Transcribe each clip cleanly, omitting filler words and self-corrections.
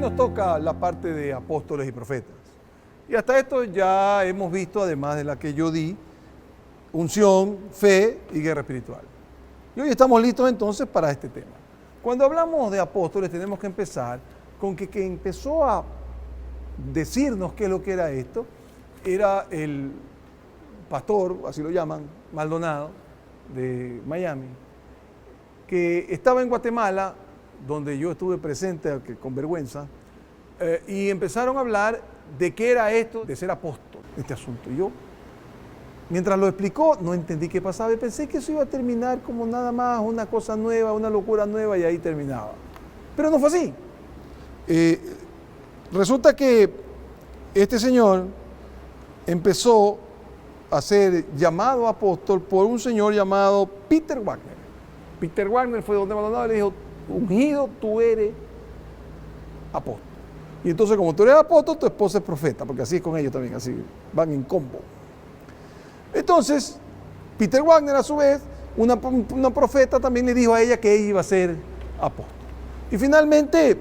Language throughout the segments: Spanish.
nos toca la parte de apóstoles y profetas. Y hasta esto ya hemos visto, además de la que yo di, unción, fe y guerra espiritual. Y hoy estamos listos entonces para este tema. Cuando hablamos de apóstoles tenemos que empezar con que empezó a decirnos qué es lo que era esto, era el pastor, así lo llaman, Maldonado, de Miami, que estaba en Guatemala, donde yo estuve presente, con vergüenza, y empezaron a hablar de qué era esto de ser apóstol, este asunto. Y yo, mientras lo explicó, no entendí qué pasaba y pensé que eso iba a terminar como nada más una cosa nueva, una locura nueva, y ahí terminaba. Pero no fue así. Resulta que este señor empezó a ser llamado apóstol por un señor llamado Peter Wagner. Peter Wagner fue donde Maldonado le dijo: ungido, tú eres apóstol. Y entonces, como tú eres apóstol, tu esposa es profeta, porque así es con ellos también, así van en combo. Entonces, Peter Wagner, a su vez, una profeta, también le dijo a ella que ella iba a ser apóstol. Y finalmente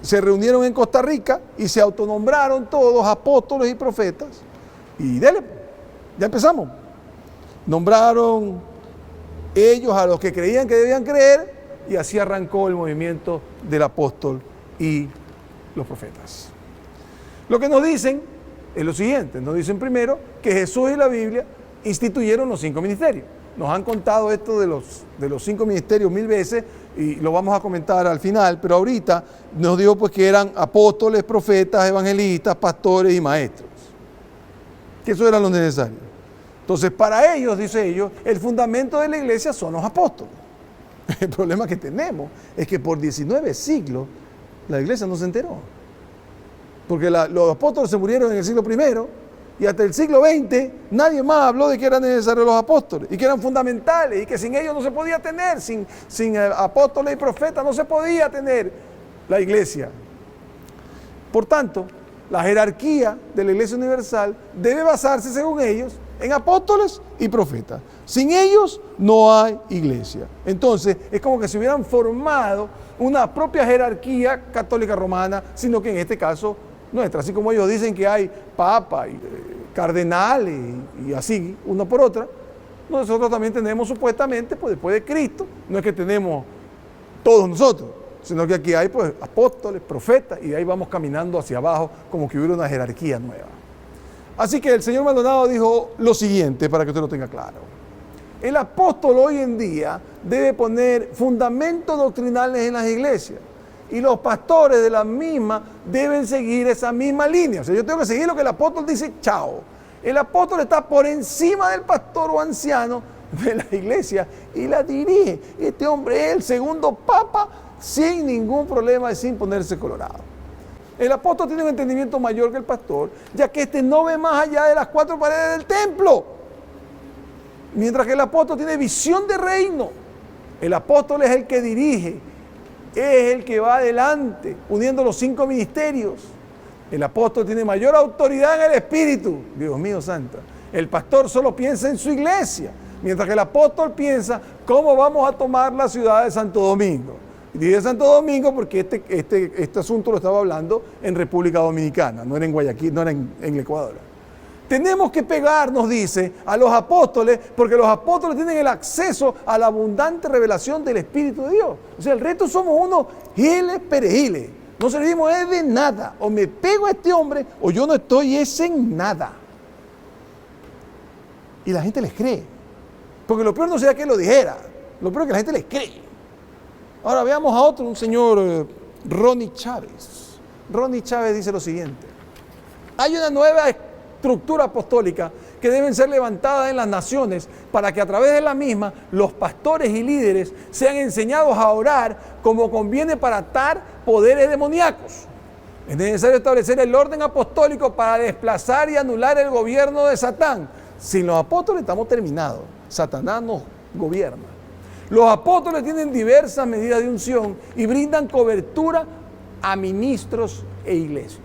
se reunieron en Costa Rica y se autonombraron todos apóstoles y profetas. Y dele, ya empezamos. Nombraron ellos a los que creían que debían creer, y así arrancó el movimiento del apóstol y los profetas. Lo que nos dicen es lo siguiente: nos dicen primero que Jesús y la Biblia instituyeron los 5 ministerios. Nos han contado esto de los 5 ministerios 1000 veces y lo vamos a comentar al final, pero ahorita nos dijo pues que eran apóstoles, profetas, evangelistas, pastores y maestros, que eso era lo necesario. Entonces, para ellos, dice ellos, el fundamento de la iglesia son los apóstoles. El problema que tenemos es que por 19 siglos la iglesia no se enteró. Porque los apóstoles se murieron en el siglo I y hasta el siglo XX nadie más habló de que eran necesarios los apóstoles y que eran fundamentales y que sin ellos no se podía tener, sin apóstoles y profetas no se podía tener la iglesia. Por tanto, la jerarquía de la Iglesia Universal debe basarse, según ellos, en apóstoles y profetas. Sin ellos no hay iglesia. Entonces, es como que se hubieran formado una propia jerarquía católica romana, sino que en este caso nuestra. Así como ellos dicen que hay papas y cardenales y así, una por otra, nosotros también tenemos supuestamente, pues después de Cristo, no es que tenemos todos nosotros, sino que aquí hay pues apóstoles, profetas, y ahí vamos caminando hacia abajo como que hubiera una jerarquía nueva. Así que el señor Maldonado dijo lo siguiente, para que usted lo tenga claro: el apóstol hoy en día debe poner fundamentos doctrinales en las iglesias, y los pastores de la misma deben seguir esa misma línea. O sea, yo tengo que seguir lo que el apóstol dice, chao. El apóstol está por encima del pastor o anciano de la iglesia y la dirige. Este hombre es el segundo papa sin ningún problema y sin ponerse colorado. El apóstol tiene un entendimiento mayor que el pastor, ya que este no ve más allá de las 4 paredes del templo. Mientras que el apóstol tiene visión de reino. El apóstol es el que dirige, es el que va adelante, uniendo los 5 ministerios. El apóstol tiene mayor autoridad en el espíritu. Dios mío santo. El pastor solo piensa en su iglesia, mientras que el apóstol piensa cómo vamos a tomar la ciudad de Santo Domingo. Y dije Santo Domingo porque este asunto lo estaba hablando en República Dominicana, no era en Guayaquil, no era en Ecuador. Tenemos que pegar, nos dice, a los apóstoles, porque los apóstoles tienen el acceso a la abundante revelación del Espíritu de Dios. O sea, el resto somos unos giles perejiles. No servimos de nada. O me pego a este hombre, o yo no estoy en nada. Y la gente les cree. Porque lo peor no sería que lo dijera. Lo peor es que la gente les cree. Ahora veamos a otro, un señor Ronnie Chávez. Ronnie Chávez dice lo siguiente: hay una nueva estructura apostólica que deben ser levantadas en las naciones para que a través de la misma los pastores y líderes sean enseñados a orar como conviene para atar poderes demoníacos. Es necesario establecer el orden apostólico para desplazar y anular el gobierno de Satán. Sin los apóstoles estamos terminados. Satanás nos gobierna. Los apóstoles tienen diversas medidas de unción y brindan cobertura a ministros e iglesias.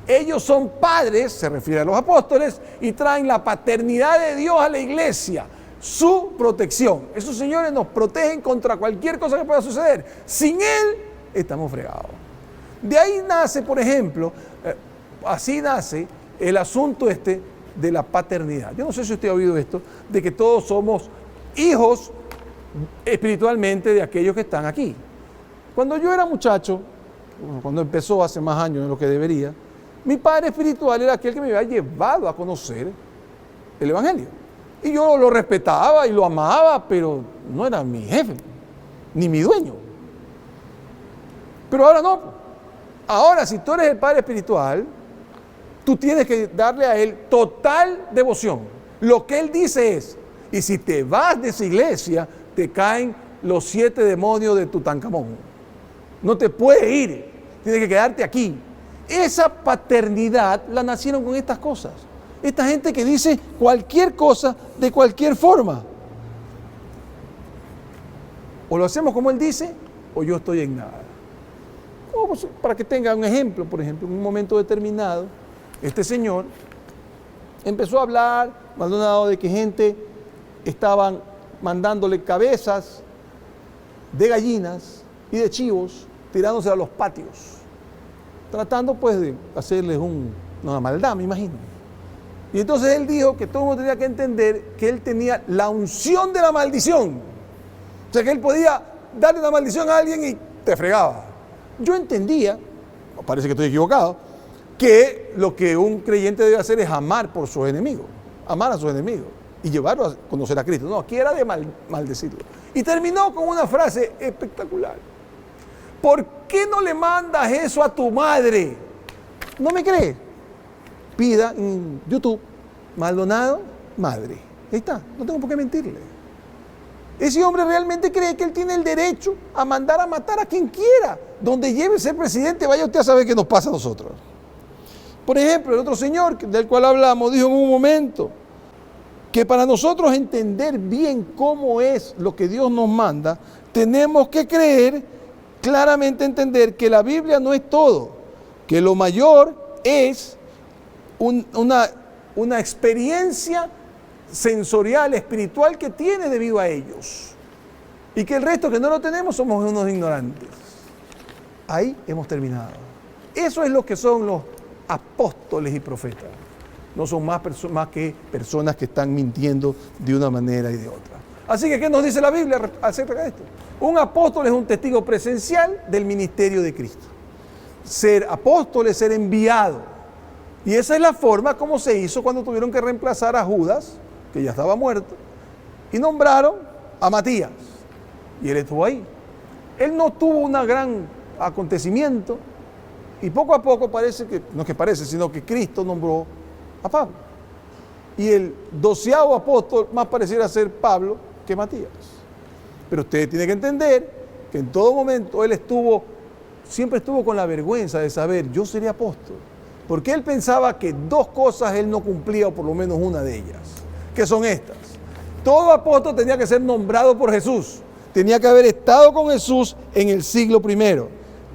Ellos son padres, se refiere a los apóstoles, y traen la paternidad de Dios a la iglesia, su protección. Esos señores nos protegen contra cualquier cosa que pueda suceder. Sin Él, estamos fregados. De ahí nace, por ejemplo, así nace el asunto de la paternidad. Yo no sé si usted ha oído esto, de que todos somos hijos espiritualmente de aquellos que están aquí. Cuando yo era muchacho, cuando empezó hace más años de lo que debería, mi padre espiritual era aquel que me había llevado a conocer el Evangelio. Y yo lo respetaba y lo amaba, pero no era mi jefe, ni mi dueño. Pero ahora no. Ahora, si tú eres el padre espiritual, tú tienes que darle a él total devoción. Lo que él dice es, y si te vas de esa iglesia, te caen los 7 demonios de Tutankamón. No te puedes ir, tienes que quedarte aquí. Esa paternidad la nacieron con estas cosas. Esta gente que dice cualquier cosa de cualquier forma. O lo hacemos como él dice, o yo estoy en nada. Pues, para que tenga un ejemplo, por ejemplo, en un momento determinado, este señor empezó a hablar, Maldonado, de que gente estaban mandándole cabezas de gallinas y de chivos, tirándose a los patios, tratando pues de hacerles una maldad, me imagino. Y entonces él dijo que todo el mundo tenía que entender que él tenía la unción de la maldición. O sea, que él podía darle una maldición a alguien y te fregaba. Yo entendía, parece que estoy equivocado, que lo que un creyente debe hacer es amar por sus enemigos, amar a sus enemigos y llevarlo a conocer a Cristo. No, aquí era de maldecirlo. Y terminó con una frase espectacular. ¿Por qué no le mandas eso a tu madre? ¿No me cree? Pida en YouTube, Maldonado, madre. Ahí está, no tengo por qué mentirle. Ese hombre realmente cree que él tiene el derecho a mandar a matar a quien quiera. Donde lleve a ser presidente, vaya usted a saber qué nos pasa a nosotros. Por ejemplo, el otro señor del cual hablamos dijo en un momento que para nosotros entender bien cómo es lo que Dios nos manda, tenemos que creer, claramente entender que la Biblia no es todo, que lo mayor es una experiencia sensorial, espiritual que tiene debido a ellos. Y que el resto que no lo tenemos somos unos ignorantes. Ahí hemos terminado. Eso es lo que son los apóstoles y profetas. No son más que personas que están mintiendo de una manera y de otra. Así que, ¿qué nos dice la Biblia acerca de esto? Un apóstol es un testigo presencial del ministerio de Cristo. Ser apóstol es ser enviado. Y esa es la forma como se hizo cuando tuvieron que reemplazar a Judas, que ya estaba muerto, y nombraron a Matías. Y él estuvo ahí. Él no tuvo un gran acontecimiento, y poco a poco parece que, no es que parece, sino que Cristo nombró a Pablo. Y el 12º apóstol más pareciera ser Pablo que Matías. Pero usted tiene que entender que en todo momento él siempre estuvo con la vergüenza de saber, yo seré apóstol. Porque él pensaba que 2 cosas él no cumplía, o por lo menos una de ellas. ¿Qué son estas? Todo apóstol tenía que ser nombrado por Jesús. Tenía que haber estado con Jesús en el siglo I.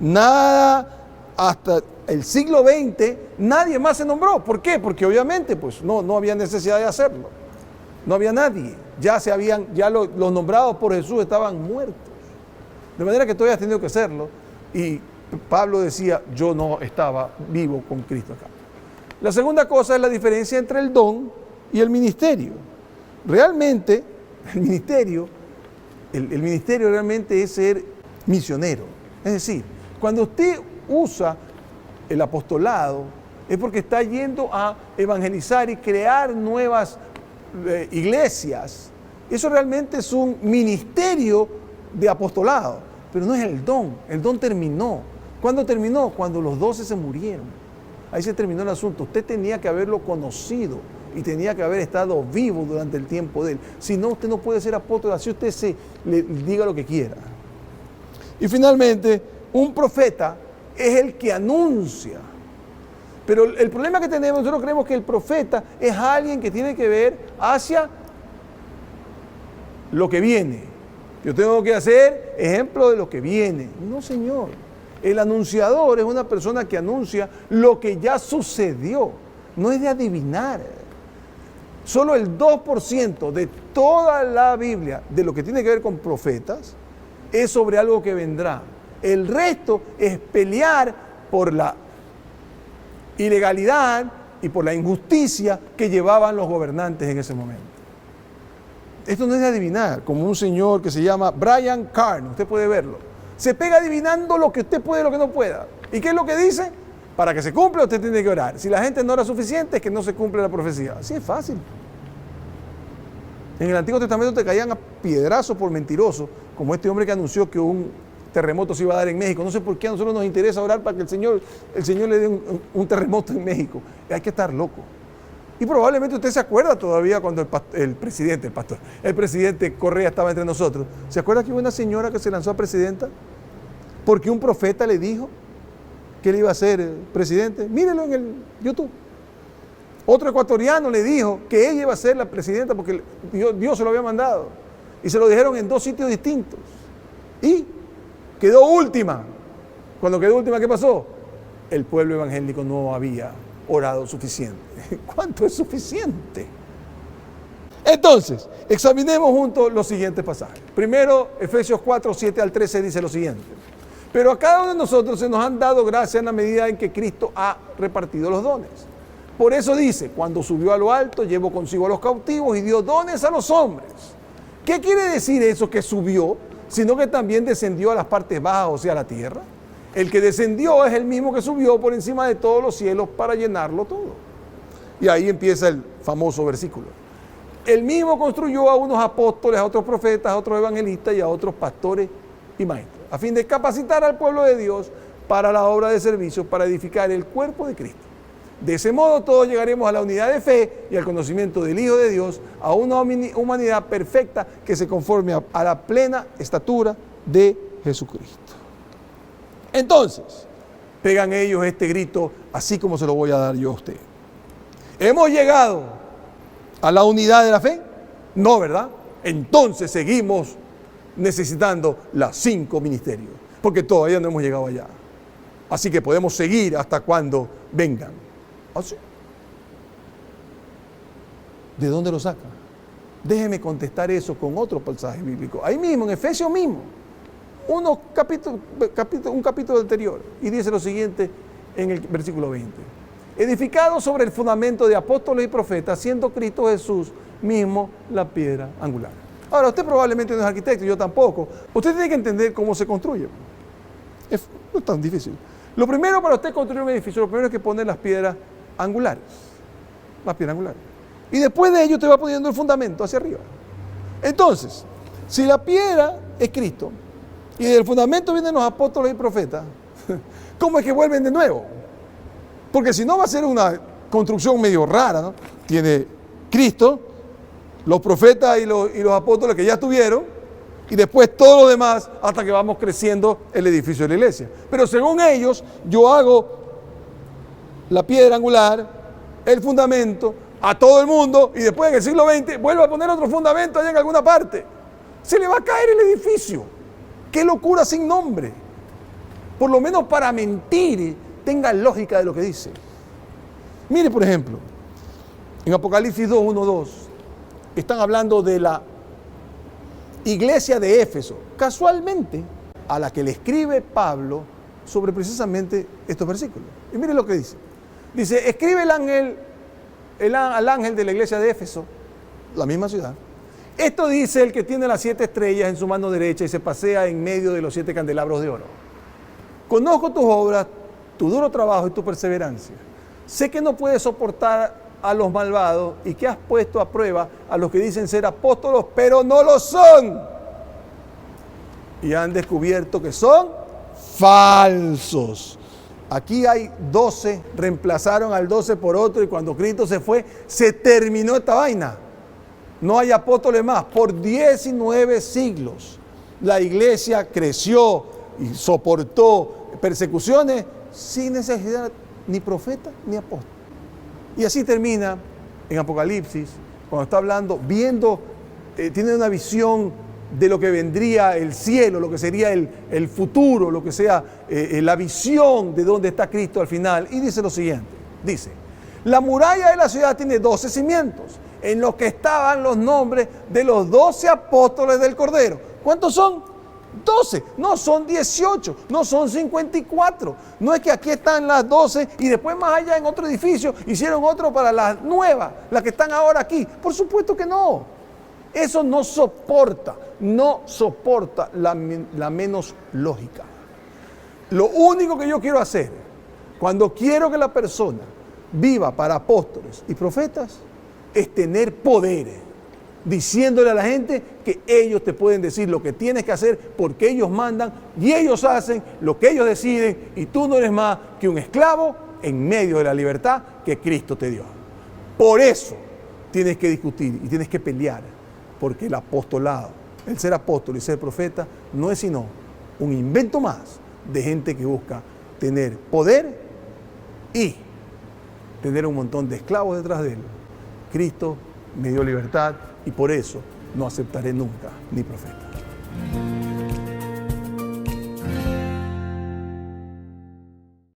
Nada, hasta el siglo XX, nadie más se nombró. ¿Por qué? Porque obviamente pues, no había necesidad de hacerlo. No había nadie. Ya los nombrados por Jesús estaban muertos. De manera que tú habías tenido que hacerlo. Y Pablo decía, yo no estaba vivo con Cristo acá. La segunda cosa es la diferencia entre el don y el ministerio. Realmente, el ministerio realmente es ser misionero. Es decir, cuando usted usa el apostolado, es porque está yendo a evangelizar y crear nuevas iglesias. Eso realmente es un ministerio de apostolado, pero no es el don. El don terminó. ¿Cuándo terminó? Cuando los 12 se murieron. Ahí se terminó el asunto. Usted tenía que haberlo conocido y tenía que haber estado vivo durante el tiempo de él. Si no, usted no puede ser apóstol, así usted le diga lo que quiera. Y finalmente, un profeta es el que anuncia. Pero el problema que tenemos, nosotros creemos que el profeta es alguien que tiene que ver hacia lo que viene. Yo tengo que hacer ejemplo de lo que viene. No, señor. El anunciador es una persona que anuncia lo que ya sucedió. No es de adivinar. Solo el 2% de toda la Biblia, de lo que tiene que ver con profetas, es sobre algo que vendrá. El resto es pelear por la ilegalidad y por la injusticia que llevaban los gobernantes en ese momento. Esto no es de adivinar, como un señor que se llama Brian Carn, usted puede verlo. Se pega adivinando lo que usted puede y lo que no pueda. ¿Y qué es lo que dice? Para que se cumpla usted tiene que orar. Si la gente no ora suficiente es que no se cumple la profecía. Así es fácil. En el Antiguo Testamento te caían a piedrazos por mentiroso, como este hombre que anunció que un terremoto se iba a dar en México. No sé por qué a nosotros nos interesa orar para que el Señor le dé un terremoto en México. Hay que estar loco. Y probablemente usted se acuerda todavía cuando el presidente Correa estaba entre nosotros. ¿Se acuerda que hubo una señora que se lanzó a presidenta? Porque un profeta le dijo que él iba a ser presidente. Mírenlo en el YouTube. Otro ecuatoriano le dijo que ella iba a ser la presidenta porque Dios se lo había mandado. Y se lo dijeron en 2 sitios distintos. Y quedó última. Cuando quedó última, ¿qué pasó? El pueblo evangélico no había orado suficiente. ¿Cuánto es suficiente? Entonces, examinemos juntos los siguientes pasajes. Primero, Efesios 4, 7 al 13 dice lo siguiente. Pero a cada uno de nosotros se nos han dado gracias en la medida en que Cristo ha repartido los dones. Por eso dice, cuando subió a lo alto, llevó consigo a los cautivos y dio dones a los hombres. ¿Qué quiere decir eso que subió? Sino que también descendió a las partes bajas, o sea, a la tierra. El que descendió es el mismo que subió por encima de todos los cielos para llenarlo todo. Y ahí empieza el famoso versículo. El mismo construyó a unos apóstoles, a otros profetas, a otros evangelistas y a otros pastores y maestros, a fin de capacitar al pueblo de Dios para la obra de servicio, para edificar el cuerpo de Cristo. De ese modo todos llegaremos a la unidad de fe y al conocimiento del Hijo de Dios, a una humanidad perfecta que se conforme a la plena estatura de Jesucristo. Entonces, pegan ellos este grito, así como se lo voy a dar yo a usted. ¿Hemos llegado a la unidad de la fe? No, ¿verdad? Entonces seguimos necesitando los 5 ministerios, porque todavía no hemos llegado allá. Así que podemos seguir hasta cuando vengan. ¿Así? ¿De dónde lo saca? Déjeme contestar eso con otro pasaje bíblico. Ahí mismo, en Efesios mismo. Un capítulo anterior. Y dice lo siguiente en el versículo 20. Edificado sobre el fundamento de apóstoles y profetas, siendo Cristo Jesús mismo la piedra angular. Ahora, usted probablemente no es arquitecto, yo tampoco. Usted tiene que entender cómo se construye. No es tan difícil. Lo primero para usted construir un edificio, lo primero es que poner las piedras angulares. Las piedras angulares. Y después de ello usted va poniendo el fundamento hacia arriba. Entonces, si la piedra es Cristo y del fundamento vienen los apóstoles y profetas, ¿cómo es que vuelven de nuevo? Porque si no va a ser una construcción medio rara, ¿no? Tiene Cristo, los profetas y los apóstoles que ya estuvieron, y después todo lo demás hasta que vamos creciendo el edificio de la iglesia. Pero según ellos, yo hago la piedra angular, el fundamento, a todo el mundo, y después en el siglo XX vuelvo a poner otro fundamento allá en alguna parte. Se le va a caer el edificio. ¡Qué locura sin nombre! Por lo menos para mentir, tenga lógica de lo que dice. Mire, por ejemplo, en Apocalipsis 2, 1, 2, están hablando de la iglesia de Éfeso, casualmente a la que le escribe Pablo sobre precisamente estos versículos. Y mire lo que dice. Dice, escribe al ángel de la iglesia de Éfeso, la misma ciudad. Esto dice el que tiene las 7 estrellas en su mano derecha y se pasea en medio de los 7 candelabros de oro. Conozco tus obras, tu duro trabajo y tu perseverancia. Sé que no puedes soportar a los malvados y que has puesto a prueba a los que dicen ser apóstolos, pero no lo son. Y han descubierto que son falsos. Aquí hay 12, reemplazaron al 12 por otro y cuando Cristo se fue, se terminó esta vaina. No hay apóstoles más. Por 19 siglos la iglesia creció y soportó persecuciones sin necesidad ni profeta ni apóstol. Y así termina en Apocalipsis, cuando está hablando, viendo, tiene una visión de lo que vendría el cielo, lo que sería el futuro, lo que sea la visión de dónde está Cristo al final. Y dice lo siguiente, dice, la muralla de la ciudad tiene 12 cimientos, en los que estaban los nombres de los 12 apóstoles del Cordero. ¿Cuántos son? 12, no son 18, no son 54. No es que aquí están las 12 y después más allá en otro edificio hicieron otro para las nuevas, las que están ahora aquí. Por supuesto que no. Eso no soporta la menos lógica. Lo único que yo quiero hacer, cuando quiero que la persona viva para apóstoles y profetas, es tener poder, diciéndole a la gente que ellos te pueden decir lo que tienes que hacer porque ellos mandan y ellos hacen lo que ellos deciden y tú no eres más que un esclavo en medio de la libertad que Cristo te dio. Por eso tienes que discutir y tienes que pelear, porque el apostolado, el ser apóstol y ser profeta, no es sino un invento más de gente que busca tener poder y tener un montón de esclavos detrás de él. Cristo me dio libertad y por eso no aceptaré nunca ni profeta.